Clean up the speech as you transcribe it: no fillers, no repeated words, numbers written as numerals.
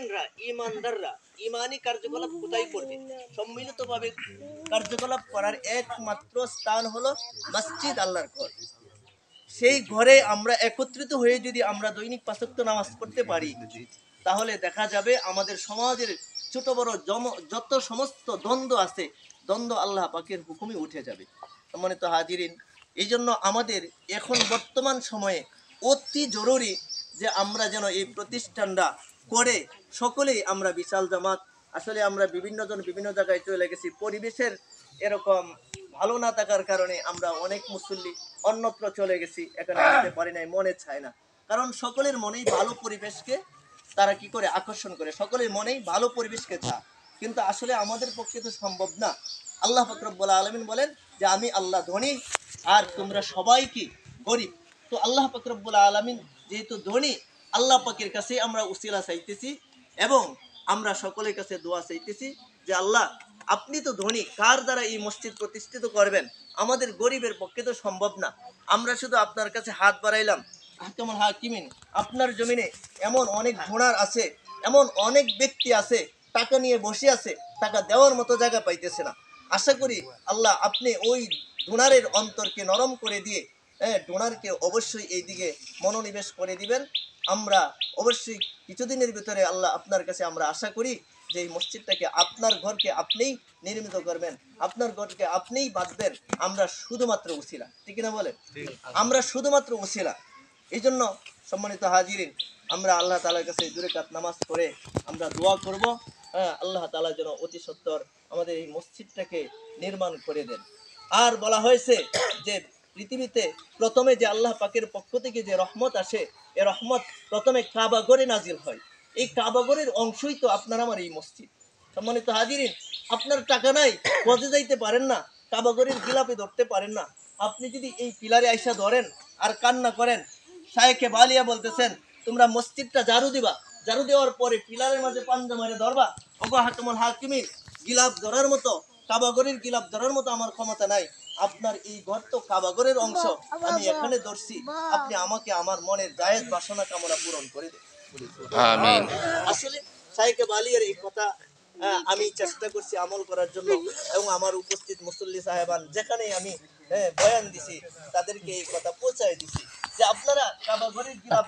মুমিনরা ইমানদাররা ইমানি কার্যকলাপ কোথায় করবে? সম্মিলিতভাবে কার্যকলাপ করার একমাত্র স্থান হলো মসজিদ, আল্লাহর ঘর। সেই ঘরে আমরা একত্রিত হয়ে যদি আমরা দৈনিক ৫ ওয়াক্ত নামাজ পড়তে পারি, তাহলে দেখা যাবে আমাদের সমাজের ছোট বড় যত সমস্ত দ্বন্দ্ব আছে, দ্বন্দ্ব আল্লাহ পাকের হুকুমে উঠে যাবে। সম্মানিত হাজিরিন, এই জন্য আমাদের এখন বর্তমান সময়ে অতি জরুরি যে আমরা যেন এই প্রতিষ্ঠানটা করে সকলেই আমরা বিশাল জামাত, আসলে আমরা বিভিন্ন জন বিভিন্ন জায়গায় চলে গেছি, পরিবেশের এরকম ভালো না থাকার কারণে আমরা অনেক মুসল্লি অন্যত্র চলে গেছি, এখানে আসতে পারি নাই, মনে চায় না। কারণ সকলের মনেই ভালো পরিবেশকে তারা কি করে আকর্ষণ করে, সকলের মনেই ভালো পরিবেশকে চায়, কিন্তু আসলে আমাদের পক্ষে তো সম্ভব না। আল্লাহ পাক রব্বুল আলামিন বলেন যে আমি আল্লাহ ধনী আর তোমরা সবাই কি গরিব। তো আল্লাহ পাক রব্বুল আলামিন যেহেতু ধনী, আল্লাহ পাকের কাছে আমরা উসিলা চাইতেছি এবং আমরা সকলের কাছে দোয়া চাইতেছি যে আল্লাহ আপনি তো ধনী, কার দ্বারা এই মসজিদ প্রতিষ্ঠিত করবেন? আমাদের গরিবের পক্ষে তো সম্ভব না। আমরা শুধু আপনার কাছে হাত বাড়াইলাম। আহকামুল হাকিমিন, আপনার জমিনে এমন অনেক ঘোড়ার আছে, এমন অনেক ব্যক্তি আছে টাকা নিয়ে বসে আছে, টাকা দেওয়ার মতো জায়গা পাইতেছে না। আশা করি আল্লাহ আপনি ওই ডোনারের অন্তরকে নরম করে দিয়ে ডোনারকে অবশ্যই এই দিকে মনোনিবেশ করে দিবেন। আমরা অবশ্যই কিছুদিনের ভিতরে আল্লাহ আপনার কাছে আমরা আশা করি যে এই মসজিদটাকে, আপনার ঘরকে আপনিই নির্মিত করবেন, আপনার ঘরকে আপনিই বাঁধবেন। আমরা শুধুমাত্র উসিলা, ঠিক না বলেন? আমরা শুধুমাত্র উসিলা। এই জন্য সম্মানিত হাজিরিন, আমরা আল্লাহ তাআলার কাছে 2 রাকাত নামাজ পড়ে আমরা দোয়া করব, আল্লাহ তাআলা যেন অতি সত্বর আমাদের এই মসজিদটাকে নির্মাণ করে দেন। আর বলা হয়েছে যে পৃথিবীতে প্রথমে যে আল্লাহ পাকের পক্ষ থেকে যে রহমত আসে, এই রহমত প্রথমে কাবাগরে নাজিল হয়। এই কাবাগরের অংশই তো আপনার আমার এই মসজিদ। সম্মানিত হাজিরিন, আপনার টাকা নাই, হজে যাইতে পারেন না, কাবাগরের গিলাপে ধরতে পারেন না, আপনি যদি এই পিলারে আইসা ধরেন আর কান্না করেন, শায়েখে বালিয়া বলতেছেন তোমরা মসজিদটা ঝাড়ু দিবা, ঝাড়ু দেওয়ার পরে পিলারের মাঝে পাঞ্জা মারে ধরবা, ওগো হাকিমুল হাকিমিন, গিলাপ ধরার মতো, কাবাগরের গিলাপ ধরার মতো আমার ক্ষমতা নাই। আপনার এই ঘর তো কাবাগরের অংশ, আমি এখানে ধরছি, আপনি আমাকে আমার মনের জায়েজ বাসনা কামনা পূরণ করে দেন। আমিন। আসলে শায়েখে বালিয়ার এই কথা আমি চেষ্টা করছি আমল করার জন্য, এবং আমার উপস্থিত মুসল্লি সাহেবান যেখানে আমি বয়ান দিছি তাদেরকে এই কথা পৌঁছায় দিছি যে আপনারা কাবাগরের গিলাপ